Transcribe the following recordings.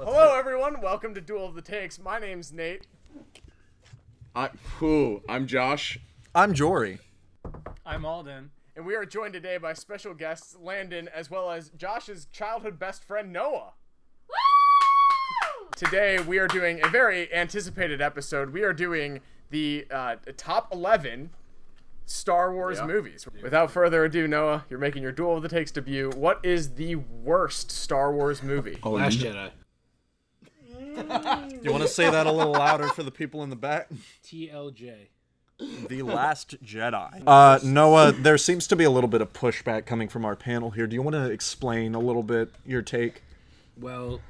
Hello, everyone. Welcome to Duel of the Takes. My name's Nate. I'm Josh. I'm Jory. I'm Alden. And we are joined today by special guests Landon, as well as Josh's childhood best friend, Noah. Woo! Today, we are doing a very anticipated episode. We are doing the top 11 Star Wars movies. Without further ado, Noah, you're making your Duel of the Takes debut. What is the worst Star Wars movie? Last Jedi. You want to say that a little louder for the people in the back? TLJ. The Last Jedi. Noah, there seems to be a little bit of pushback coming from our panel here. Do you want to explain a little bit your take? Well,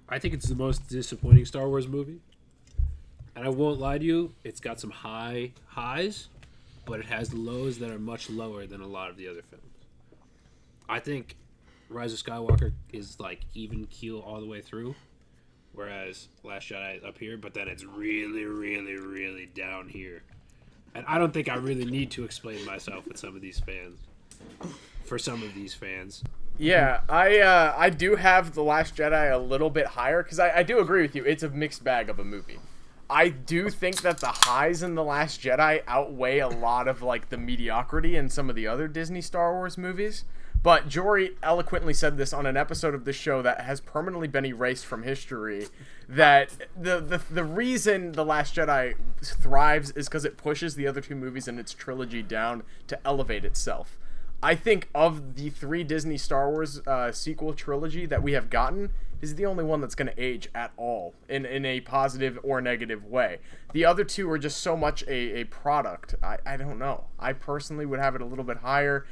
I think it's the most disappointing Star Wars movie. And I won't lie to you, it's got some highs, but it has lows that are much lower than a lot of the other films. I think Rise of Skywalker is like even keel all the way through, whereas Last Jedi is up here, but then it's really, really, really down here. And I don't think I really need to explain myself with some of these fans. For some of these fans. Yeah, I do have The Last Jedi a little bit higher, because I do agree with you. It's a mixed bag of a movie. I do think that the highs in The Last Jedi outweigh a lot of like the mediocrity in some of the other Disney Star Wars movies. But Jory eloquently said this on an episode of the show that has permanently been erased from history, that the reason The Last Jedi thrives is because it pushes the other two movies in its trilogy down to elevate itself. I think of the three Disney Star Wars sequel trilogy that we have gotten, is the only one that's going to age at all in a positive or negative way. The other two are just so much a product. I don't know. I personally would have it a little bit higher.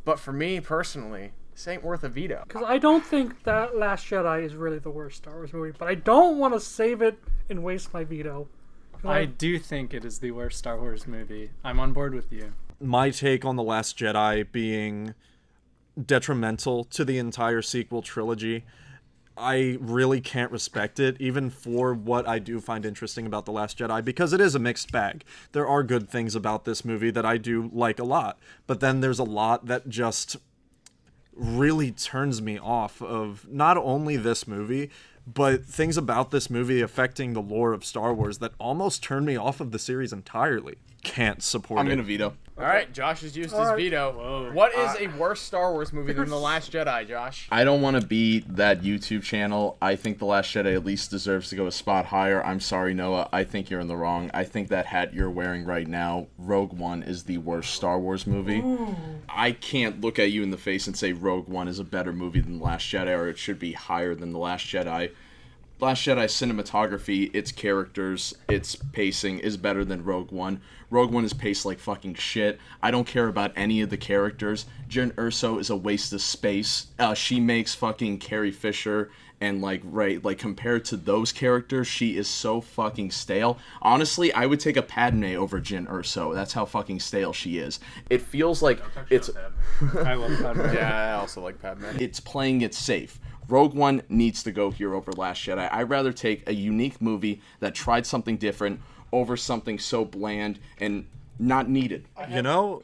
But for me, personally, this ain't worth a veto. Because I don't think that Last Jedi is really the worst Star Wars movie, but I don't want to save it and waste my veto. I do think it is the worst Star Wars movie. I'm on board with you. My take on The Last Jedi being detrimental to the entire sequel trilogy, I really can't respect it, even for what I do find interesting about The Last Jedi, because it is a mixed bag. There are good things about this movie that I do like a lot, but then there's a lot that just really turns me off of not only this movie, but things about this movie affecting the lore of Star Wars that almost turn me off of the series entirely. Can't support it. I'm going to veto. All right, Josh has used his veto. Whoa. What is a worse Star Wars movie than The Last Jedi, Josh? I don't want to be that YouTube channel. I think The Last Jedi at least deserves to go a spot higher. I'm sorry, Noah. I think you're in the wrong. I think that hat you're wearing right now, Rogue One, is the worst Star Wars movie. Ooh. I can't look at you in the face and say Rogue One is a better movie than The Last Jedi, or it should be higher than The Last Jedi. Last Jedi cinematography, its characters, its pacing is better than Rogue One. Rogue One is paced like fucking shit. I don't care about any of the characters. Jyn Erso is a waste of space. She makes fucking Carrie Fisher, and compared to those characters, she is so fucking stale. Honestly, I would take a Padme over Jyn Erso. That's how fucking stale she is. It feels like it's... I love Padme. Yeah, I also like Padme. It's playing it safe. Rogue One needs to go here over Last Jedi. I'd rather take a unique movie that tried something different over something so bland and not needed. You know,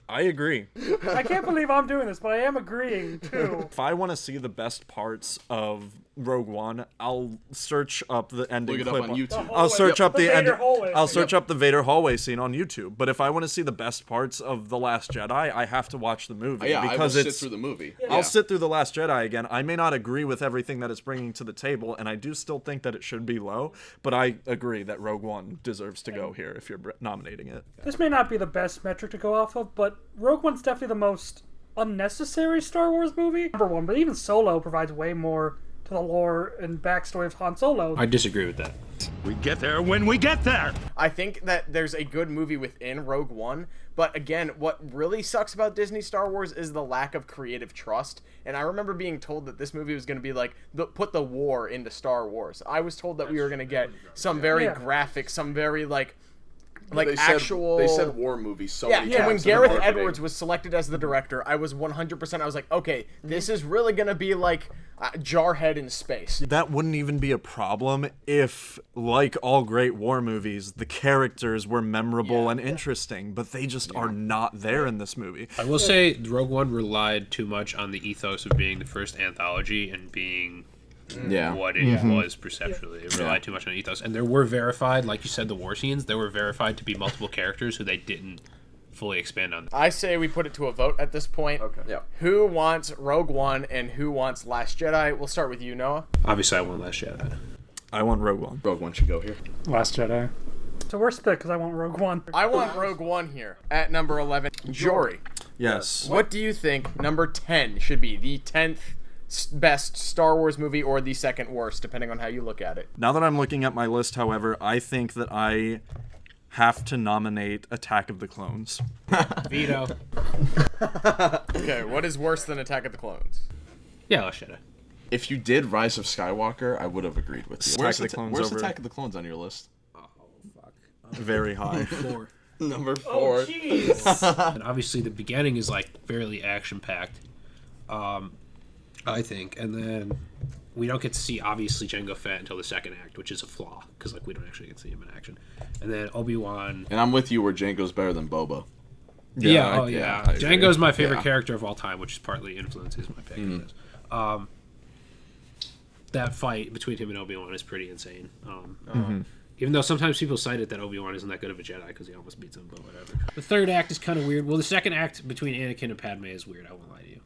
I agree. I can't believe I'm doing this, but I am agreeing, too. If I want to see the best parts of Rogue One, I'll search up the ending Look it clip up on YouTube. I'll search up the end. I'll search Yep. up the Vader hallway scene on YouTube. But if I want to see the best parts of The Last Jedi, I have to watch the movie. Yeah, because I will sit through the movie. I'll sit through The Last Jedi again. I may not agree with everything that it's bringing to the table, and I do still think that it should be low, but I agree that Rogue One deserves to go here if you're nominating it. This may not be the best metric to go off of, but Rogue One's definitely the most unnecessary Star Wars movie. Number one, but even Solo provides way more to the lore and backstory of Han Solo. I disagree with that. We get there when we get there. I think that there's a good movie within Rogue One, but again, what really sucks about Disney Star Wars is the lack of creative trust. And I remember being told that this movie was going to be like, put the war into Star Wars. I was told that we were going to get some very graphic, some very They said war movie so many times. And when Gareth Edwards was selected as the director, I was 100%, I was like, okay, this is really going to be like Jarhead in space. That wouldn't even be a problem if, like all great war movies, the characters were memorable and interesting, but they just are not there in this movie. I will say Rogue One relied too much on the ethos of being the first anthology and being what it was perceptually. It relied too much on ethos. And there were verified, like you said, the war scenes, there were verified to be multiple characters who they didn't fully expand on. I say we put it to a vote at this point. Okay. Yeah. Who wants Rogue One and who wants Last Jedi? We'll start with you, Noah. Obviously, I want Last Jedi. I want Rogue One. Rogue One should go here. Last Jedi. So we're split because I want Rogue One. I want Rogue One here at number 11. Jory, Yes. what do you think number 10 should be? The 10th best Star Wars movie or the second worst, depending on how you look at it. Now that I'm looking at my list, however, I think that I have to nominate Attack of the Clones. Veto. Okay, what is worse than Attack of the Clones? Yeah, Last Jedi. If you did Rise of Skywalker, I would have agreed with you. Attack of the Clones Where's over- Attack of the Clones on your list? Very high. 4. Number 4. And obviously the beginning is like fairly action packed, I think, and then we don't get to see obviously Jango Fett until the second act, which is a flaw because like we don't actually get to see him in action. And then Obi-Wan. And I'm with you where Jango's better than Boba. Yeah, I agree. Jango's my favorite Yeah. character of all time, which partly influences my pick. of this. That fight between him and Obi-Wan is pretty insane. Even though sometimes people cite it that Obi-Wan isn't that good of a Jedi because he almost beats him, but whatever. The third act is kind of weird. Well, the second act between Anakin and Padme is weird, I won't lie to you.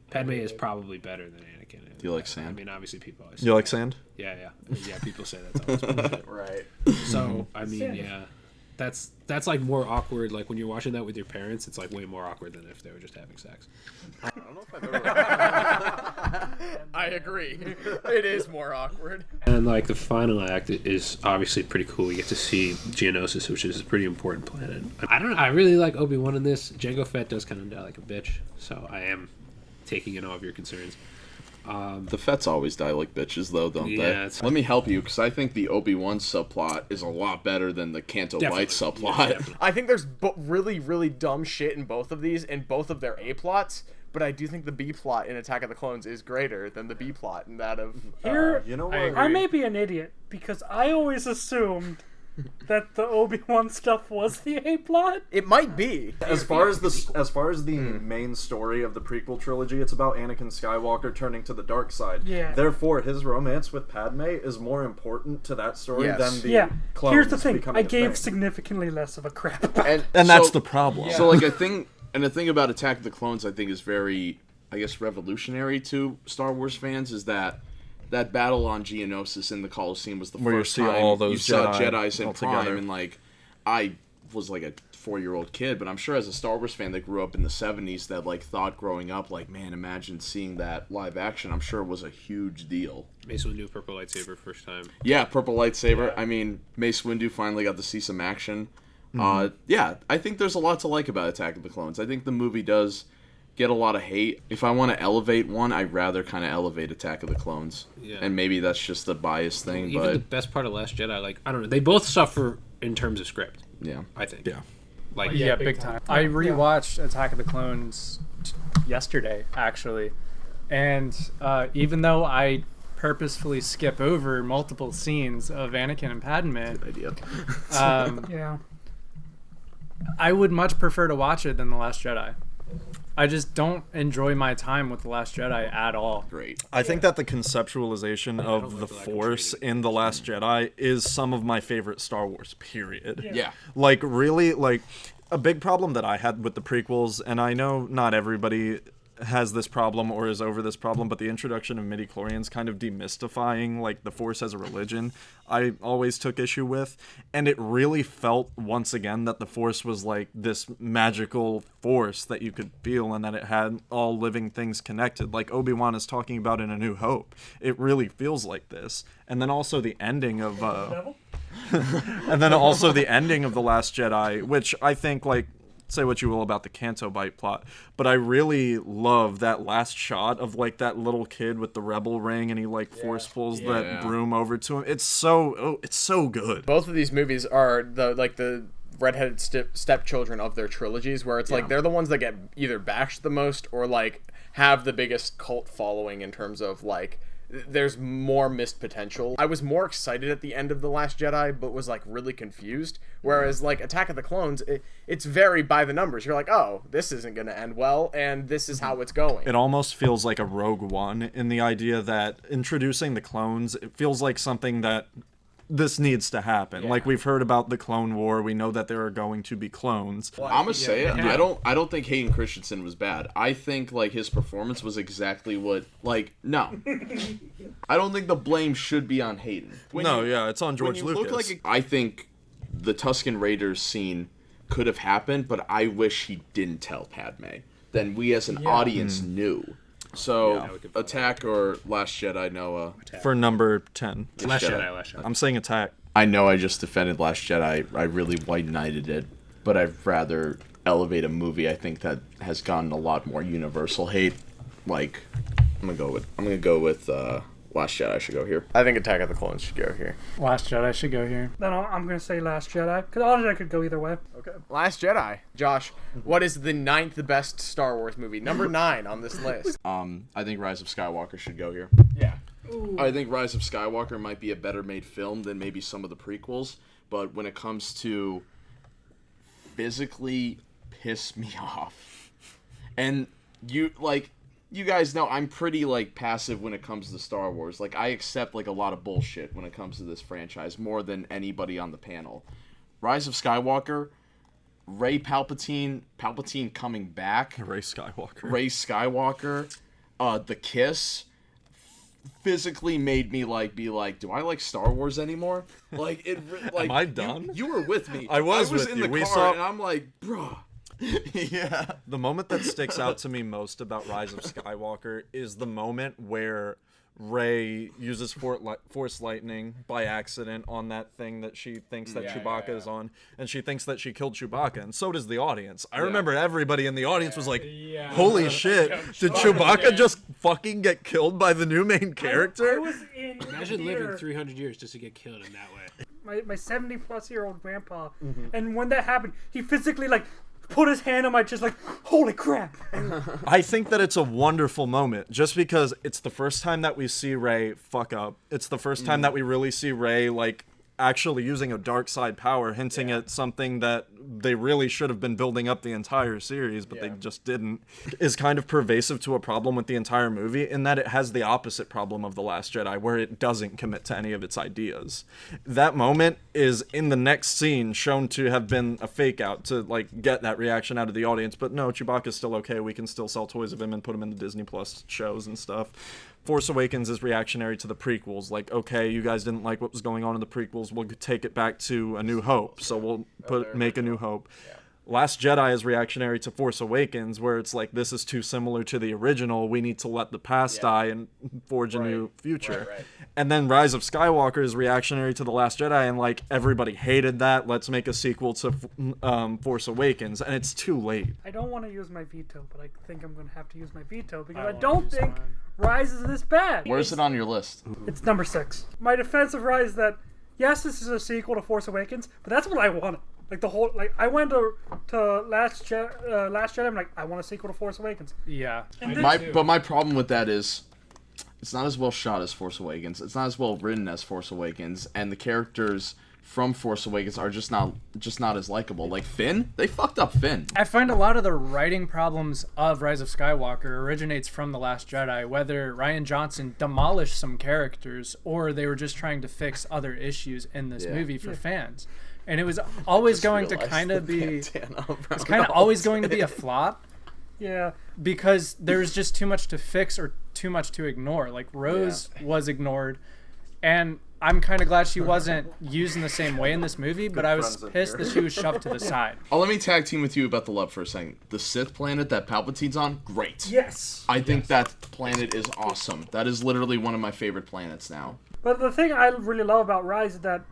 Padme is probably better than Anakin. Do you like sand? I mean, obviously people always You like sand? Yeah, people say that's always bullshit. Right. So, I mean, yeah. That's like more awkward. Like when you're watching that with your parents, it's like way more awkward than if they were just having sex. I don't know if I've ever... I agree. It is more awkward. And like the final act is obviously pretty cool. We get to see Geonosis, which is a pretty important planet. I don't know. I really like Obi-Wan in this. Jango Fett does kind of die like a bitch, so I am taking in all of your concerns. The Fets always die like bitches, though, don't Yeah, they? it's- Let me help you, because I think the Obi-Wan subplot is a lot better than the Canto Definitely. Bight subplot. Yeah, definitely. I think there's really, really dumb shit in both of these, in both of their A plots, but I do think the B plot in Attack of the Clones is greater than the B plot in that of... Here, You know what? agree. I may be an idiot because I always assumed that the Obi-Wan stuff was the A plot. It might be. As far as the main story of the prequel trilogy, it's about Anakin Skywalker turning to the dark side. Yeah. Therefore, his romance with Padme is more important to that story Yes. than the Yeah. clones Here's the thing: becoming I a gave thing. significantly less of a crap about it. And that's so- the problem. So, like, the thing about Attack of the Clones, I think, is very, I guess, revolutionary to Star Wars fans, is that battle on Geonosis in the Colosseum was the Where you first see time all those you saw Jedi Jedis in all prime, together. and, like, I was, like, a 4-year-old kid, but I'm sure as a Star Wars fan that grew up in the 70s that, like, thought growing up, like, man, imagine seeing that live action. I'm sure it was a huge deal. Mace Windu purple lightsaber first time. Yeah, purple lightsaber. I mean, Mace Windu finally got to see some action. Yeah, I think there's a lot to like about Attack of the Clones. I think the movie does get a lot of hate. If I want to elevate one, I'd rather kind of elevate Attack of the Clones. Yeah. And maybe that's just a biased thing, Even the but best part of Last Jedi, like I don't know, they both suffer in terms of script. yeah. I think. Yeah. Like Yeah, big time. I rewatched Attack of the Clones yesterday, actually, and even though I purposefully skip over multiple scenes of Anakin and Padme, Idea. Yeah. I would much prefer to watch it than The Last Jedi. I just don't enjoy my time with The Last Jedi at all. Great. I think that the conceptualization don't of like the the lack of Force training. in The Last Jedi is some of my favorite Star Wars, period. Yeah. Like, really, like, a big problem that I had with the prequels, and I know not everybody has this problem or is over this problem, but the introduction of midichlorians kind of demystifying, like, the Force as a religion, I always took issue with. And it really felt, once again, that the Force was, like, this magical force that you could feel and that it had all living things connected. Like Obi-Wan is talking about in A New Hope. It really feels like this. And then also the ending of... and then also the ending of The Last Jedi, which I think, like, say what you will about the Canto Bight plot, but I really love that last shot of, like, that little kid with the rebel ring and he, like, force pulls that broom over to him. It's so good. Both of these movies are the redheaded stepchildren of their trilogies, where it's like they're the ones that get either bashed the most or like have the biggest cult following in terms of like there's more missed potential. I was more excited at the end of The Last Jedi, but was like really confused. Whereas like Attack of the Clones, it's very by the numbers. You're like, oh, this isn't going to end well, and this is how it's going. It almost feels like a Rogue One in the idea that introducing the clones, it feels like something that this needs to happen. Like, we've heard about the Clone War. We know that there are going to be clones. I'm gonna say it. I don't think Hayden Christensen was bad. I think like his performance was exactly what no. I don't think the blame should be on Hayden. It's on George Lucas. I think the Tusken Raiders scene could have happened, but I wish he didn't tell Padme. Then we as an audience knew. So, Attack or Last Jedi, Noah? For number 10. Last Jedi. I'm saying Attack. I know I just defended Last Jedi. I really white knighted it, but I'd rather elevate a movie I think that has gotten a lot more universal hate. Like, I'm gonna go with Last Jedi should go here. I think Attack of the Clones should go here. Last Jedi should go here. Then I'm going to say Last Jedi, because honestly I could go either way. Okay. Last Jedi. Josh, what is the 9th best Star Wars movie? Number 9 on this list. I think Rise of Skywalker should go here. Yeah. Ooh. I think Rise of Skywalker might be a better made film than maybe some of the prequels, but when it comes to physically piss me off, and you guys know I'm pretty like passive when it comes to Star Wars. Like I accept like a lot of bullshit when it comes to this franchise more than anybody on the panel. Rise of Skywalker, Rey Palpatine coming back, Rey Skywalker, the kiss physically made me be like, do I like Star Wars anymore? Like it. Like, am I done? You were with me. I was with in you. the car, and I'm like, bruh. Yeah. The moment that sticks out to me most about Rise of Skywalker is the moment where Rey uses Force lightning by accident on that thing that she thinks that Chewbacca is on, and she thinks that she killed Chewbacca, and so does the audience. I remember everybody in the audience was like, holy shit, did Chewbacca just fucking get killed by the new main character? I was in Imagine living 300 years just to get killed in that way. My 70-plus-year-old grandpa, and when that happened, he physically put his hand on my chest holy crap. I think that it's a wonderful moment just because it's the first time that we see Rey fuck up. It's the first time that we really see Rey actually using a dark side power, hinting at something that they really should have been building up the entire series, but they just didn't, is kind of pervasive to a problem with the entire movie in that it has the opposite problem of The Last Jedi, where it doesn't commit to any of its ideas. That moment is in the next scene shown to have been a fake out to get that reaction out of the audience, but no, Chewbacca's still okay. We can still sell toys of him and put him in the Disney Plus shows and stuff. Force Awakens is reactionary to the prequels. Okay, you guys didn't like what was going on in the prequels. We'll take it back to A New Hope. So we'll make A New Hope. Yeah. Last Jedi is reactionary to Force Awakens, where it's this is too similar to the original. We need to let the past die and forge a new future. Right. And then Rise of Skywalker is reactionary to The Last Jedi, and everybody hated that. Let's make a sequel to Force Awakens, and it's too late. I don't want to use my veto, but I think I'm going to have to use my veto because I don't think Rise is this bad. Where's it on your list? It's number 6. My defense of Rise is that, yes, this is a sequel to Force Awakens, but that's what I wanted. I went to Last Jedi, I'm I want a sequel to Force Awakens. Yeah. But my problem with that is, it's not as well shot as Force Awakens. It's not as well written as Force Awakens, and the characters from Force Awakens are just not as likable. Finn, they fucked up Finn. I find a lot of the writing problems of Rise of Skywalker originates from The Last Jedi, whether Rian Johnson demolished some characters or they were just trying to fix other issues in this movie for fans. And it was always going to kind of be it's kind of always going to be a flop. Yeah, because there's just too much to fix or too much to ignore. Rose was ignored, and I'm kind of glad she wasn't used in the same way in this movie, but I was pissed that she was shoved to the side. Oh, let me tag team with you about the love for a second. The Sith planet that Palpatine's on, great. Yes. I think that planet is awesome. That is literally one of my favorite planets now. But the thing I really love about Rise is that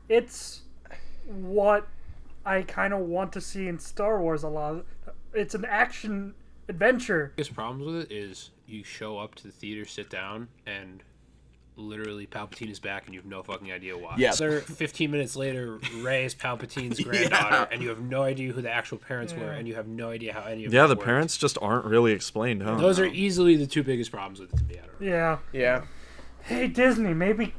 it's what I kind of want to see in Star Wars a lot. It's an action adventure. The biggest problems with it is you show up to the theater, sit down, and literally Palpatine is back and you have no fucking idea why. Yeah. So 15 minutes later, Rey is Palpatine's granddaughter, and you have no idea who the actual parents were, and you have no idea how any of them the worked. parents just aren't really explained, huh? Those are easily the two biggest problems with it to me. I don't know. Yeah. Yeah. Hey, Disney, maybe,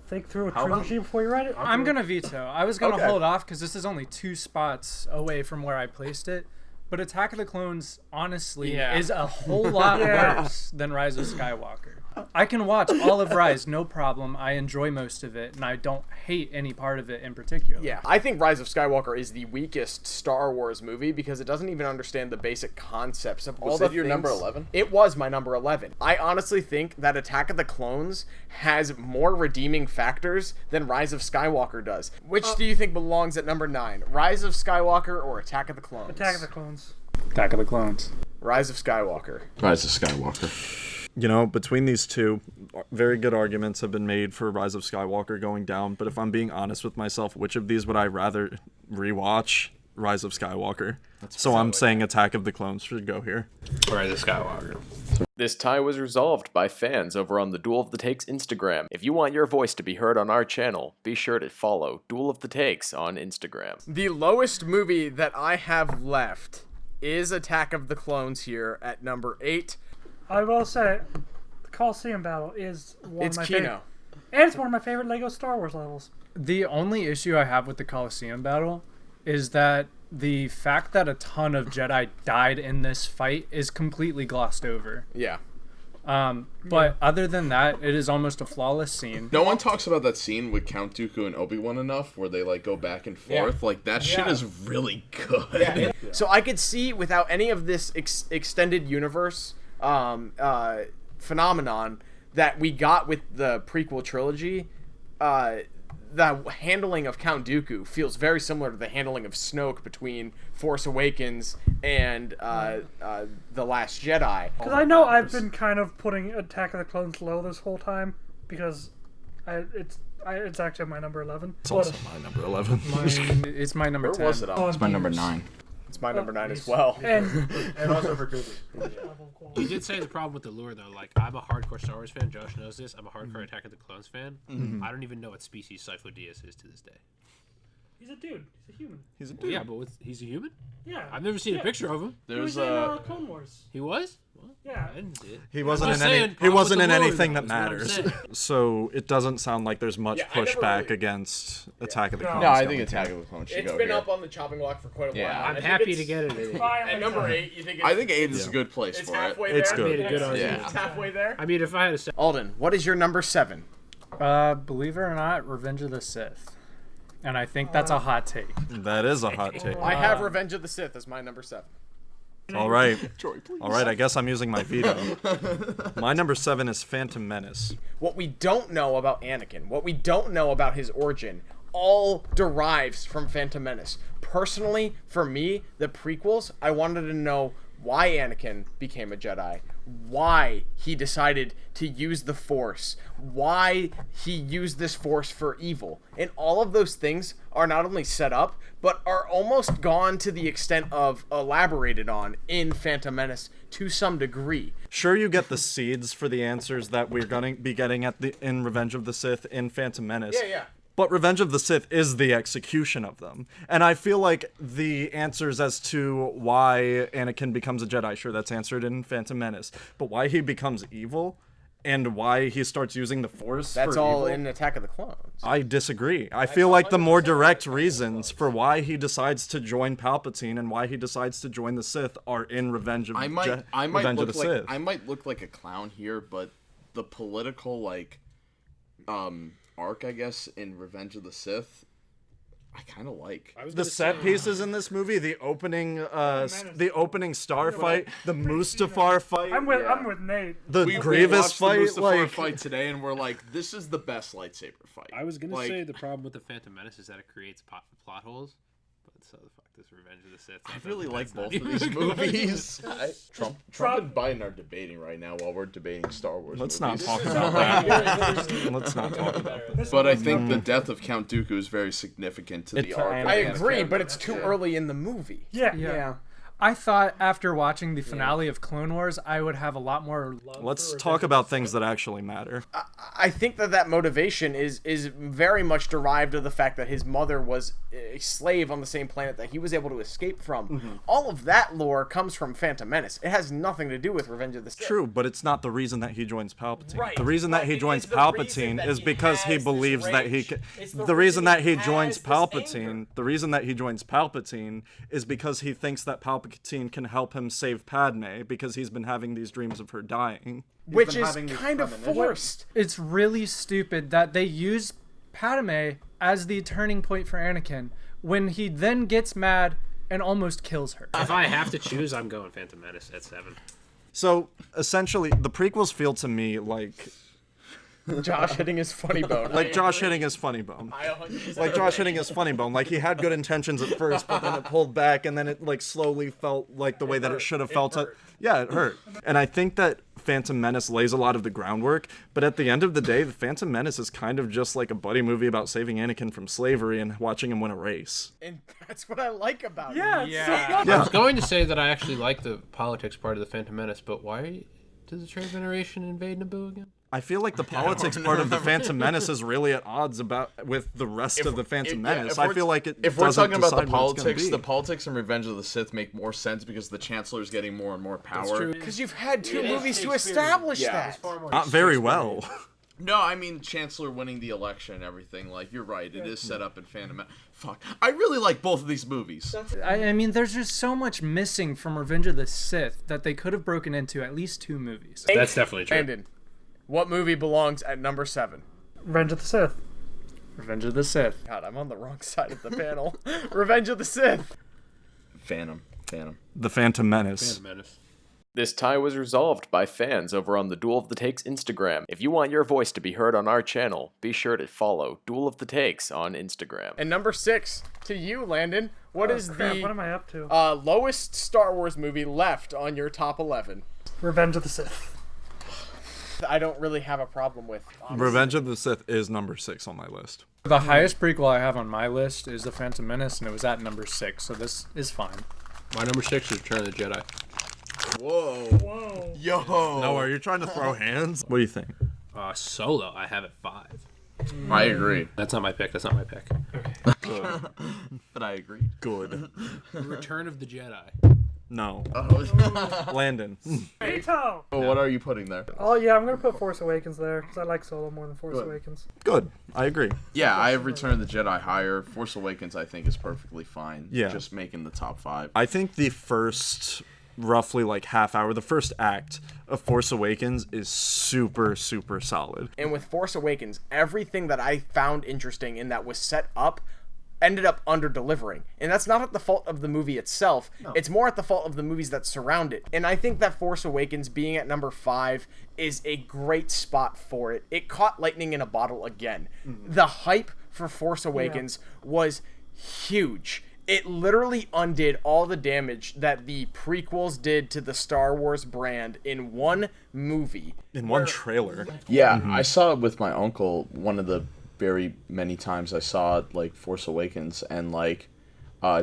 think through a trilogy before you write it? I'm gonna veto. I was gonna Okay. hold off because this is only 2 spots away from where I placed it. But Attack of the Clones, honestly, Yeah. is a whole lot Yeah. worse than Rise of Skywalker. I can watch all of Rise, no problem. I enjoy most of it, and I don't hate any part of it in particular. Yeah, I think Rise of Skywalker is the weakest Star Wars movie because it doesn't even understand the basic concepts of all Was the it your things- number 11? It was my number 11. I honestly think that Attack of the Clones has more redeeming factors than Rise of Skywalker does. Which do you think belongs at number 9? Rise of Skywalker or Attack of the Clones? Attack of the Clones. Attack of the Clones. Rise of Skywalker. Rise of Skywalker. You know, between these two, very good arguments have been made for Rise of Skywalker going down, but if I'm being honest with myself, which of these would I rather rewatch? Rise of Skywalker. So I'm saying Attack of the Clones should go here. Rise of Skywalker. This tie was resolved by fans over on the Duel of the Takes Instagram. If you want your voice to be heard on our channel, be sure to follow Duel of the Takes on Instagram. The lowest movie that I have left is Attack of the Clones here at number 8. I will say, the Coliseum battle is one It's of my Kino. favorite. And it's one of my favorite Lego Star Wars levels. The only issue I have with the Coliseum battle is that the fact that a ton of Jedi died in this fight is completely glossed over. Yeah. But other than that, it is almost a flawless scene. No one talks about that scene with Count Dooku and Obi-Wan enough where they like go back and forth. Like that shit is really good. So I could see without any of this extended universe phenomenon that we got with the prequel trilogy, the handling of Count Dooku feels very similar to the handling of Snoke between Force Awakens and The Last Jedi. Because I know I've been kind of putting Attack of the Clones low this whole time because it's actually my number 11. It's also my number 11. It's my number 10. Where was it on? It's my number 9. It's my number 9 as well. And And also for Cooper. You did say the problem with the lure, though. Like, I'm a hardcore Star Wars fan. Josh knows this. I'm a hardcore Attack of the Clones fan. I don't even know what species Sifo Dyas is to this day. he's a dude. He's a human. He's a Well, dude. yeah, but he's a human? Yeah. I've never seen a picture of him. He There's was in Clone Wars. He was? Well, Yeah. I didn't see it. He wasn't just in any. saying, He problem wasn't with in the lure, anything though, that is what I'm matters. saying. So it doesn't sound like there's much Yeah, I never pushback really- against Attack of the No. Clones. No, I going think down. Attack of the Clones should It's go been here. up on the chopping block for quite a while. Yeah. I I'm think happy it's- to get it. At number 8, you think it's, I think 8 is a good place it's for it. halfway It's there? good. Made a good argument. It's halfway there? I mean, if I had a Alden, what is your number 7? Believe it or not, Revenge of the Sith. And I think that's a hot take. That is a hot take. I have Revenge of the Sith as my number 7. All right. Troy, please. All right, I guess I'm using my veto. My number 7 is Phantom Menace. What we don't know about Anakin, what we don't know about his origin, all derives from Phantom Menace. Personally, for me, the prequels, I wanted to know why Anakin became a Jedi, why he decided to use the Force, why he used this Force for evil. And all of those things are not only set up, but are almost gone to the extent of elaborated on in Phantom Menace to some degree. Sure, you get the seeds for the answers that we're going to be getting in Revenge of the Sith in Phantom Menace. Yeah. But Revenge of the Sith is the execution of them. And I feel like the answers as to why Anakin becomes a Jedi, sure, that's answered in Phantom Menace. But why he becomes evil and why he starts using the Force That's for all evil, in Attack of the Clones. I disagree. I feel like the more direct reasons for why he decides to join Palpatine and why he decides to join the Sith are in Revenge of I might Revenge of look the like Sith. I might look like a clown here, but the political arc, I guess, in Revenge of the Sith, I kind of like. The set pieces in this movie, the opening star fight, the Mustafar fight, I'm with Nate. the We Grievous watched the fight, Mustafar fight today, and we're like, this is the best lightsaber fight. I was gonna Like, say the problem with the Phantom Menace is that it creates plot holes. But so the fuck this Revenge of the Sith. I really like that's not both of even these a good idea. movies. Trump and Biden are debating right now while we're debating Star Wars. Let's not movies. talk about that. Let's not talk about that. But I think the death of Count Dooku is very significant to the arc. of I Anakin. agree, but it's too early in the movie. Yeah. I thought after watching the finale of Clone Wars, I would have a lot more love Let's for talk Revenge of about the things Sith. that actually matter. I think that motivation is very much derived of the fact that his mother was a slave on the same planet that he was able to escape from. All of that lore comes from Phantom Menace. It has nothing to do with Revenge of the Sith. True, but it's not the reason that he joins Palpatine. Right, The reason that but he it joins is the reason Palpatine that is he because he has believes this that he rage. can. It's The reason that he has joins this Palpatine, anger. the reason that he joins Palpatine is because he thinks that Palpatine can help him save Padme because he's been having these dreams of her dying. Which been is having these kind of premonitions. forced. It's really stupid that they use Padme as the turning point for Anakin when he then gets mad and almost kills her. If I have to choose, I'm going Phantom Menace at 7. So essentially, the prequels feel to me like Josh hitting his funny bone. Josh hitting his funny bone. I 100% Like Josh hitting his funny bone. Like he had good intentions at first, but then it pulled back, and then it like slowly felt like the way that it should have felt. Yeah, it hurt. And I think that Phantom Menace lays a lot of the groundwork, but at the end of the day, the Phantom Menace is kind of just like a buddy movie about saving Anakin from slavery and watching him win a race. And that's what I like about Yeah, it. it's so good. I was going to say that I actually like the politics part of the Phantom Menace, but why does the Trade Generation invade Naboo again? I feel like the politics part of the Phantom Menace is really at odds with the rest of the Phantom Menace. I feel like it If we're doesn't talking about the decide what it's gonna politics, be. the politics in Revenge of the Sith make more sense because the Chancellor's getting more and more power. Because you've had two movies to establish that. Not very well. No, I mean Chancellor winning the election and everything. Like you're right, it is set up in Phantom Menace. Fuck, I really like both of these movies. I mean, there's just so much missing from Revenge of the Sith that they could have broken into at least 2 movies. That's definitely true. Landon, what movie belongs at number 7? Revenge of the Sith. Revenge of the Sith. God, I'm on the wrong side of the panel. Revenge of the Sith. Phantom. The Phantom Menace. Phantom Menace. This tie was resolved by fans over on the Duel of the Takes Instagram. If you want your voice to be heard on our channel, be sure to follow Duel of the Takes on Instagram. And number 6, to you, Landon. What is Crap, what am the I up to? lowest Star Wars movie left on your top 11? Revenge of the Sith. I don't really have a problem with. Honestly. Revenge of the Sith is number 6 on my list. The highest prequel I have on my list is The Phantom Menace, and it was at number 6, so this is fine. My number 6 is Return of the Jedi. Whoa. Yo. No, are you trying to throw hands? What do you think? Solo, I have at 5. I agree. That's not my pick. But I agree. Good. Return of the Jedi. No. Oh, Landon. Veto! what are you putting there? Oh yeah, I'm gonna put Force Awakens there because I like Solo more than Force Awakens. Good. I agree. Yeah, I have Return of the Jedi higher. Force Awakens, I think, is perfectly fine. Yeah. Just making the top 5. I think the first roughly like half hour, the first act of Force Awakens is super, super solid. And with Force Awakens, everything that I found interesting in that was set up ended up under-delivering. And that's not at the fault of the movie itself. No. It's more at the fault of the movies that surround it. And I think that Force Awakens being at number 5 is a great spot for it. It caught lightning in a bottle again. Mm-hmm. The hype for Force Awakens was huge. It literally undid all the damage that the prequels did to the Star Wars brand in one movie. In one trailer. Yeah, I saw it with my uncle one of the very many times I saw like Force Awakens, and like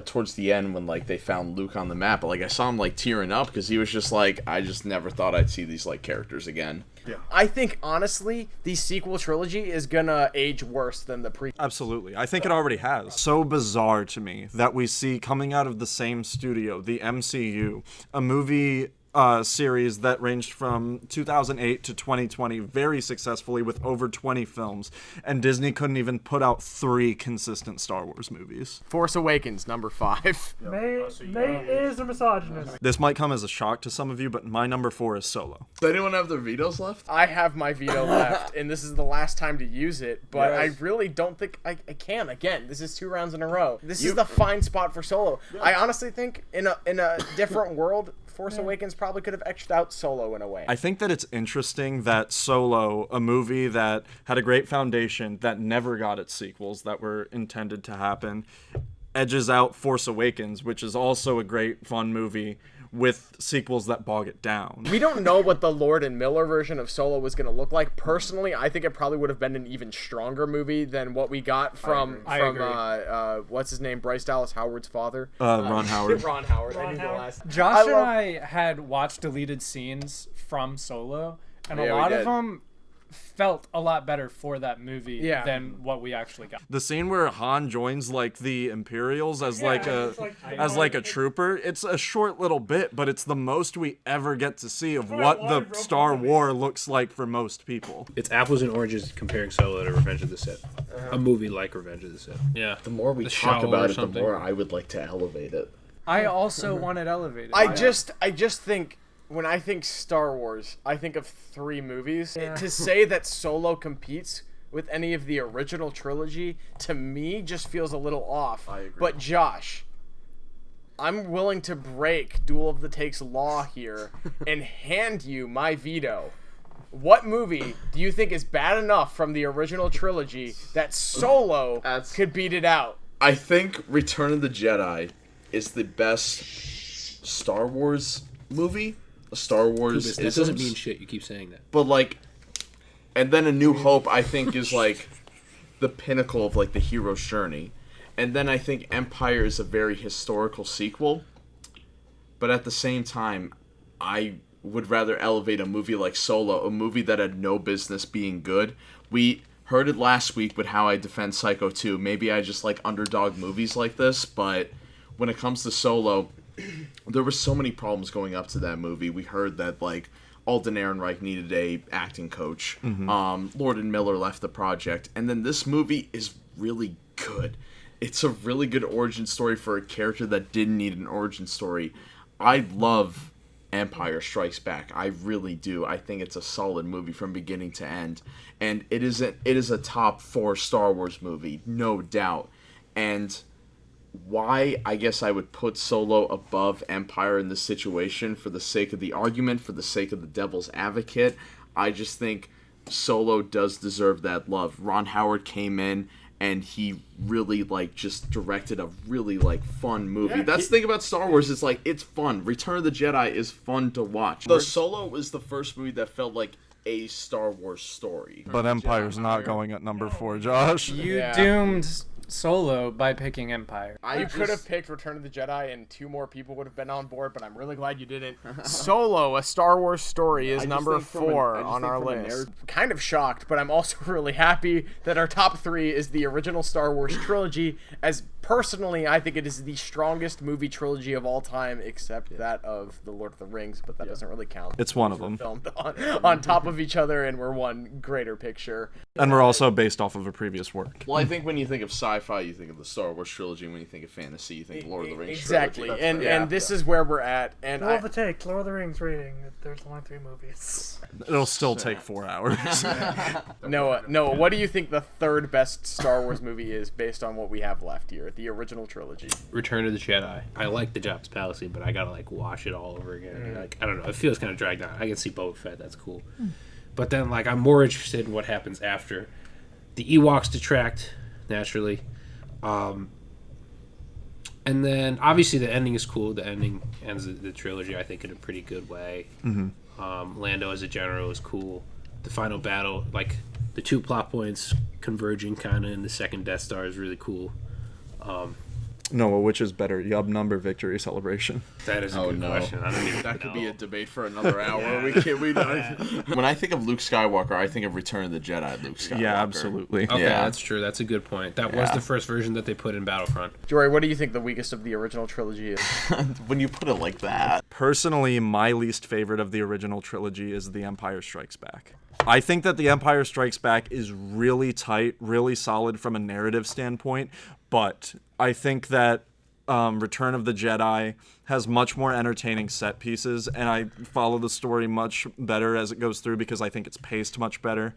towards the end when like they found Luke on the map, like I saw him like tearing up because he was just like, I just never thought I'd see these like characters again. Yeah. I think honestly the sequel trilogy is gonna age worse than the prequel. Absolutely. I think it already has. So bizarre to me that we see coming out of the same studio, the MCU, a movie series that ranged from 2008 to 2020 very successfully with over 20 films, and Disney couldn't even put out 3 consistent Star Wars movies. Force Awakens, number 5. May is a misogynist. This might come as a shock to some of you, but my number 4 is Solo. Does anyone have their vetoes left? I have my veto left, and this is the last time to use it, but I really don't think I can. Again, this is 2 rounds in a row. This is the fine spot for Solo. I honestly think in a different world, Force Awakens probably could have etched out Solo in a way. I think that it's interesting that Solo, a movie that had a great foundation, that never got its sequels that were intended to happen, edges out Force Awakens, which is also a great, fun movie, with sequels that bog it down. We don't know what the Lord and Miller version of Solo was going to look like. Personally, I think it probably would have been an even stronger movie than what we got from what's his name, Bryce Dallas Howard's father, Ron Howard. Ron Howard. I knew the last. Josh and I had watched deleted scenes from Solo, and a lot of them felt a lot better for that movie Yeah. than what we actually got. The scene where Han joins like the Imperials as a trooper, it's a short little bit, but it's the most we ever get to see of what the Star Wars looks like for most people. It's apples and oranges comparing Solo to Revenge of the Sith. A movie like Revenge of the Sith. Yeah. The more we The talk show about or it, the something. more I would like to elevate it. I also want it elevated. I just think when I think Star Wars, I think of 3 movies. To say that Solo competes with any of the original trilogy, to me, just feels a little off. I agree. But Josh, I'm willing to break Duel of the Takes law here and hand you my veto. What movie do you think is bad enough from the original trilogy that Solo could beat it out? I think Return of the Jedi is the best Star Wars movie. Star Wars That doesn't mean shit. You keep saying that. But like, and then A New Hope, I think, is like the pinnacle of like the hero's journey. And then I think Empire is a very historical sequel. But at the same time, I would rather elevate a movie like Solo, a movie that had no business being good. We heard it last week with how I defend Psycho 2. Maybe I just like underdog movies like this, but when it comes to Solo, there were so many problems going up to that movie. We heard that like Alden Ehrenreich needed a acting coach. Lord and Miller left the project, and then this movie is really good. It's a really good origin story for a character that didn't need an origin story. I love Empire Strikes Back. I really do. I think it's a solid movie from beginning to end, and it is a top 4 Star Wars movie, no doubt. And why I guess I would put Solo above Empire in this situation, for the sake of the argument, for the sake of the devil's advocate, I just think Solo does deserve that love. Ron Howard came in and he really like just directed a really like fun movie. That's the thing about Star Wars, is like it's fun. Return of the Jedi is fun to watch. The Solo was the first movie that felt like a Star Wars story. But Empire's not going at number 4, Josh. You doomed Solo by picking Empire. You could have picked Return of the Jedi and 2 more people would have been on board, but I'm really glad you didn't. Solo, A Star Wars Story is number 4 on our list. Kind of shocked, but I'm also really happy that our top 3 is the original Star Wars trilogy, as personally I think it is the strongest movie trilogy of all time, except that of The Lord of the Rings, but that doesn't really count. It's one of them. Filmed on top of each other, and we're one greater picture. And we're also based off of a previous work. Well, I think when you think of sci-fi, you think of the Star Wars trilogy. When you think of fantasy, you think of Lord of the Rings exactly. trilogy. And this is where we're at. And Duel of the Take, Lord of the Rings rating. There's only 3 movies. It'll still take 4 hours. Noah, what do you think the 3rd best Star Wars movie is based on what we have left here, the original trilogy? Return of the Jedi. I like the Jabba's Palace scene, but I gotta like watch it all over again. Like I don't know, it feels kind of dragged out. I can see Boba Fett, that's cool. But then like I'm more interested in what happens after. The Ewoks detract naturally, and then obviously the ending is cool. The ending ends the trilogy, I think, in a pretty good way. Lando as a general is cool. The final battle, like the 2 plot points converging kind of in the second Death Star, is really cool. Noah, which is better, Yub Number Victory Celebration? That is a good question. I don't even That could know. be a debate for another hour. When I think of Luke Skywalker, I think of Return of the Jedi Luke Skywalker. Yeah, absolutely. Okay, Yeah. that's true. That's a good point. That was the first version that they put in Battlefront. Jory, what do you think the weakest of the original trilogy is? When you put it like that. Personally, my least favorite of the original trilogy is The Empire Strikes Back. I think that The Empire Strikes Back is really tight, really solid from a narrative standpoint, but I think that Return of the Jedi has much more entertaining set pieces, and I follow the story much better as it goes through because I think it's paced much better.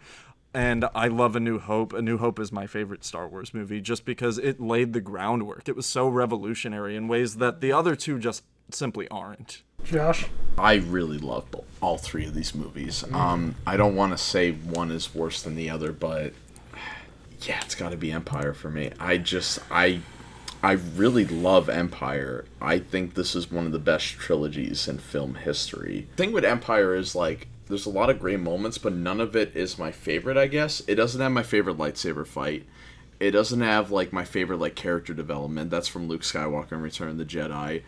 And I love A New Hope. A New Hope is my favorite Star Wars movie just because it laid the groundwork. It was so revolutionary in ways that the other 2 just simply aren't. Josh? I really love all 3 of these movies. I don't want to say one is worse than the other, but yeah, it's got to be Empire for me. I really love Empire. I think this is one of the best trilogies in film history. The thing with Empire is, like, there's a lot of great moments, but none of it is my favorite, I guess. It doesn't have my favorite lightsaber fight. It doesn't have, like, my favorite, like, character development. That's from Luke Skywalker in Return of the Jedi.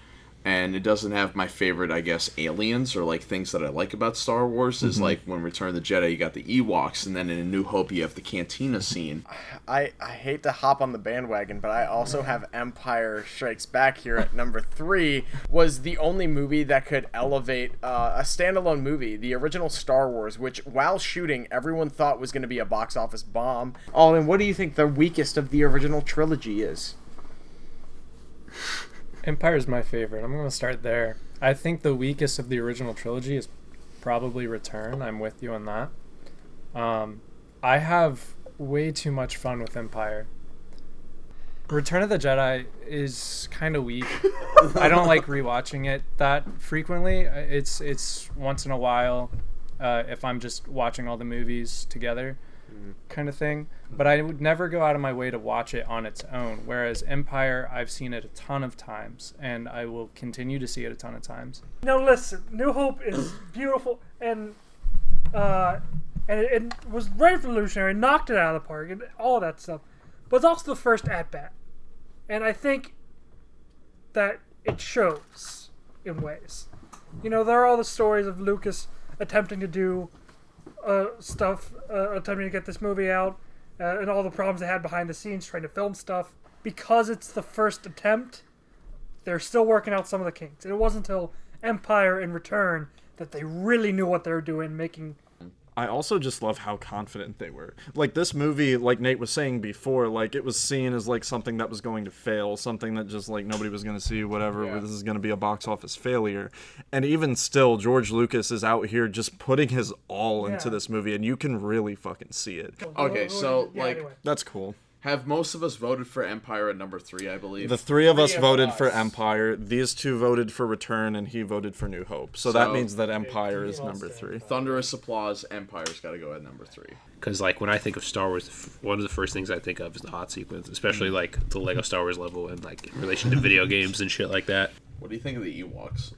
and it doesn't have my favorite, I guess, aliens or like things that I like about Star Wars. Is like when Return of the Jedi, you got the Ewoks, and then in A New Hope, you have the Cantina scene. I hate to hop on the bandwagon, but I also have Empire Strikes Back here at number 3. Was the only movie that could elevate a standalone movie, the original Star Wars, which while shooting, everyone thought was going to be a box office bomb. Alden, what do you think the weakest of the original trilogy is? Empire's my favorite. I'm going to start there. I think the weakest of the original trilogy is probably Return. I'm with you on that. I have way too much fun with Empire. Return of the Jedi is kind of weak. I don't like rewatching it that frequently. It's once in a while, if I'm just watching all the movies together, kind of thing. But I would never go out of my way to watch it on its own. Whereas Empire, I've seen it a ton of times, and I will continue to see it a ton of times. No, listen, New Hope is beautiful, and it was revolutionary, knocked it out of the park, and all that stuff. But it's also the first at-bat. And I think that it shows in ways. You know, there are all the stories of Lucas attempting to do stuff, attempting to get this movie out, and all the problems they had behind the scenes trying to film stuff. Because it's the first attempt, they're still working out some of the kinks. And it wasn't until Empire and Return that they really knew what they were doing, making... I also just love how confident they were. Like, this movie, like Nate was saying before, like, it was seen as, like, something that was going to fail, something that just, like, nobody was going to see, whatever, this is going to be a box office failure. And even still, George Lucas is out here just putting his all into this movie, and you can really fucking see it. Okay, so, like, anyway. That's cool. have most of us voted for Empire at number 3, I believe. The three of us voted for Empire. These two voted for Return, and he voted for New Hope. So that means that Empire is number 3. Thunderous applause. Empire's got to go at number 3. Because, like, when I think of Star Wars, one of the first things I think of is the hot sequence, especially, like, the Lego Star Wars level and, like, in relation to video games and shit like that. What do you think of the Ewoks?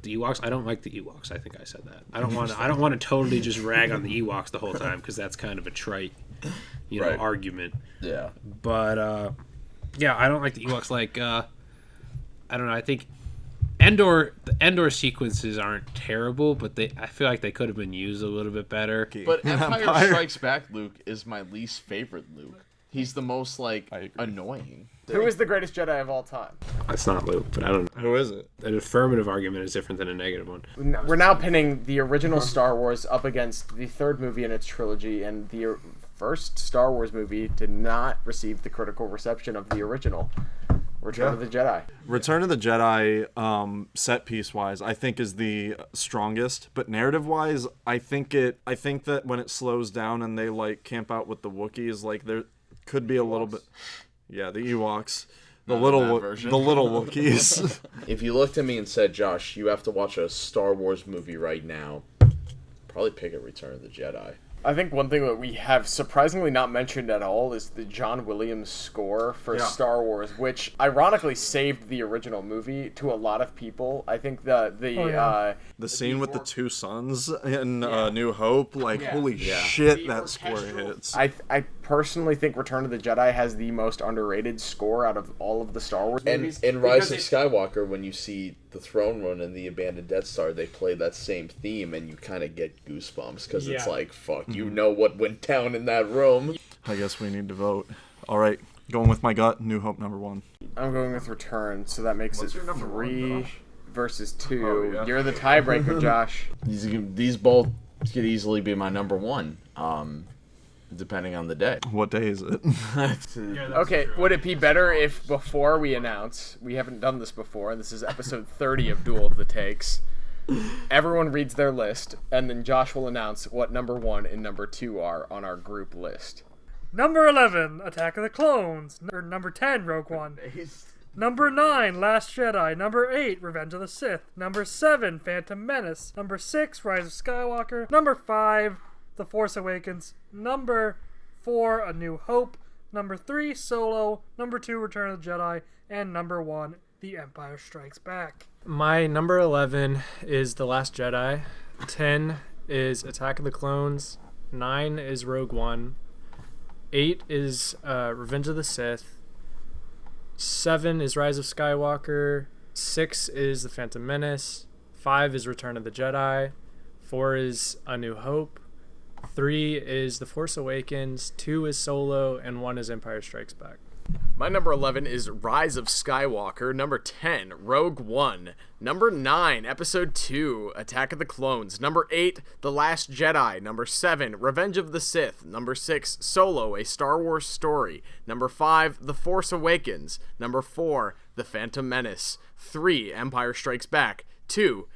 The Ewoks? I don't like the Ewoks. I think I said that. I don't want to totally just rag on the Ewoks the whole time, because that's kind of a trite, you know, argument. Yeah. But, yeah, I don't like the Ewoks. Like, I don't know. I think the Endor sequences aren't terrible, but I feel like they could have been used a little bit better. But Empire Strikes Back Luke is my least favorite Luke. He's the most, like, annoying. Who is the greatest Jedi of all time? That's not Luke, but I don't know. Who is it? An affirmative argument is different than a negative one. We're now pinning the original Star Wars up against the third movie in its trilogy, and the first Star Wars movie did not receive the critical reception of the original. Return of the Jedi. Return of the Jedi, set piece wise, I think is the strongest, but narrative wise, I think that when it slows down and they like camp out with the Wookiees, like there could be a little bit. Yeah, the Ewoks. The little Wookiees. If you looked at me and said, Josh, you have to watch a Star Wars movie right now, probably pick a Return of the Jedi. I think one thing that we have surprisingly not mentioned at all is the John Williams score for Star Wars, which ironically saved the original movie to a lot of people. I think the scene with the two sons in New Hope, like holy shit, that score hits. I personally think Return of the Jedi has the most underrated score out of all of the Star Wars movies. And in Rise of Skywalker, when you see the throne room and the abandoned Death Star, they play that same theme, and you kind of get goosebumps because it's like, fuck, you know what went down in that room. I guess we need to vote. All right, going with my gut, New Hope number 1. I'm going with Return, so that makes it 3 versus 2. You're the tiebreaker, Josh. These both could easily be my number 1. Depending on the day. What day is it? Okay, would it be better if before we announce, we haven't done this before, and this is episode 30 of Duel of the Takes, everyone reads their list, and then Josh will announce what number 1 and number 2 are on our group list. Number 11, Attack of the Clones. Number 10, Rogue One. Number 9, Last Jedi. Number 8, Revenge of the Sith. Number 7, Phantom Menace. Number 6, Rise of Skywalker. Number 5, The Force Awakens. Number 4, A New Hope. Number 3, Solo. Number 2, Return of the Jedi. And number 1, The Empire Strikes Back. My number 11 is The Last Jedi. 10 is Attack of the Clones. 9 is Rogue One. 8 is Revenge of the Sith. 7 is Rise of Skywalker. 6 is The Phantom Menace. 5 is Return of the Jedi. 4 is A New Hope. 3 is The Force Awakens. 2 is Solo, and 1 is Empire Strikes Back. My number 11 is Rise of Skywalker. Number 10, Rogue One. Number 9, Episode 2, Attack of the Clones. Number 8, The Last Jedi. Number 7, Revenge of the Sith. Number 6, Solo, A Star Wars Story. Number 5, The Force Awakens. Number 4, The Phantom Menace. 3, Empire Strikes Back. 2,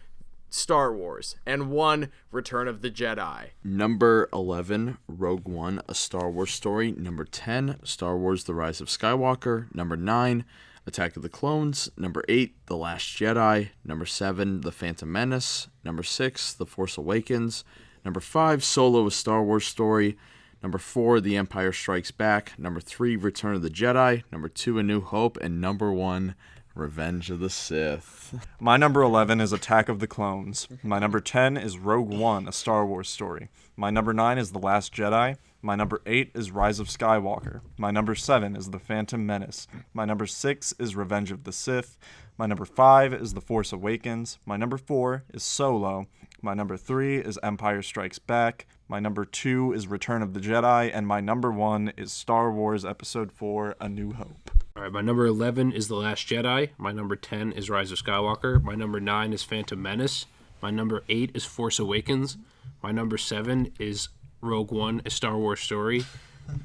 Star Wars, and 1, Return of the Jedi. Number 11, Rogue One, A Star Wars Story. Number 10, Star Wars, The Rise of Skywalker. Number 9, Attack of the Clones. Number 8, The Last Jedi. Number 7, The Phantom Menace. Number 6, The Force Awakens. Number 5, Solo, A Star Wars Story. Number 4, The Empire Strikes Back. Number 3, Return of the Jedi. Number 2, A New Hope. And number 1, Revenge of the Sith. My number 11 is Attack of the Clones. My number 10 is Rogue One, A Star Wars Story. My number 9 is The Last Jedi. My number 8 is Rise of Skywalker. My number 7 is The Phantom Menace. My number 6 is Revenge of the Sith. My number 5 is The Force Awakens. My number 4 is Solo. My number 3 is Empire Strikes Back. My number 2 is Return of the Jedi. And my number 1 is Star Wars Episode 4, A New Hope. All right, my number 11 is The Last Jedi. My number 10 is Rise of Skywalker. My number 9 is Phantom Menace. My number 8 is Force Awakens. My number 7 is Rogue One, A Star Wars Story.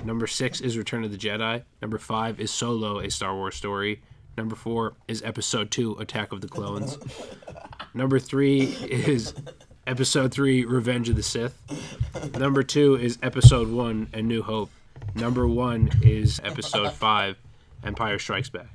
Number 6 is Return of the Jedi. Number 5 is Solo, A Star Wars Story. Number 4 is Episode 2, Attack of the Clones. Number 3 is Episode 3, Revenge of the Sith. Number 2 is Episode 1, A New Hope. Number 1 is Episode 5, Empire Strikes Back.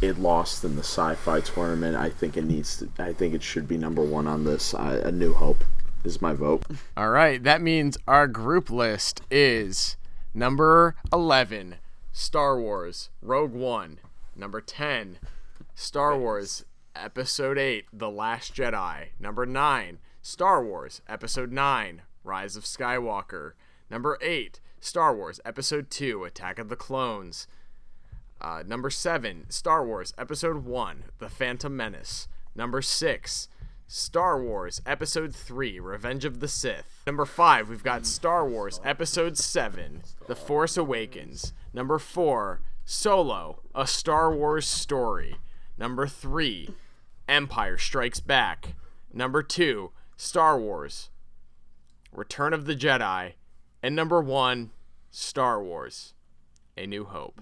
It lost in the sci-fi tournament. I think it should be number 1 on this. A New Hope is my vote. All right, that means our group list is number 11, Star Wars, Rogue One. Number 10, Star Wars, Episode 8, The Last Jedi. Number 9, Star Wars, Episode 9, Rise of Skywalker. Number 8, Star Wars, Episode 2, Attack of the Clones. Number 7, Star Wars, Episode 1, The Phantom Menace. Number 6, Star Wars, Episode 3, Revenge of the Sith. Number 5, we've got Star Wars, Episode 7, The Force Awakens. Number 4, Solo, A Star Wars Story. Number 3, Empire Strikes Back. Number 2, Star Wars, Return of the Jedi. And number 1, Star Wars, A New Hope.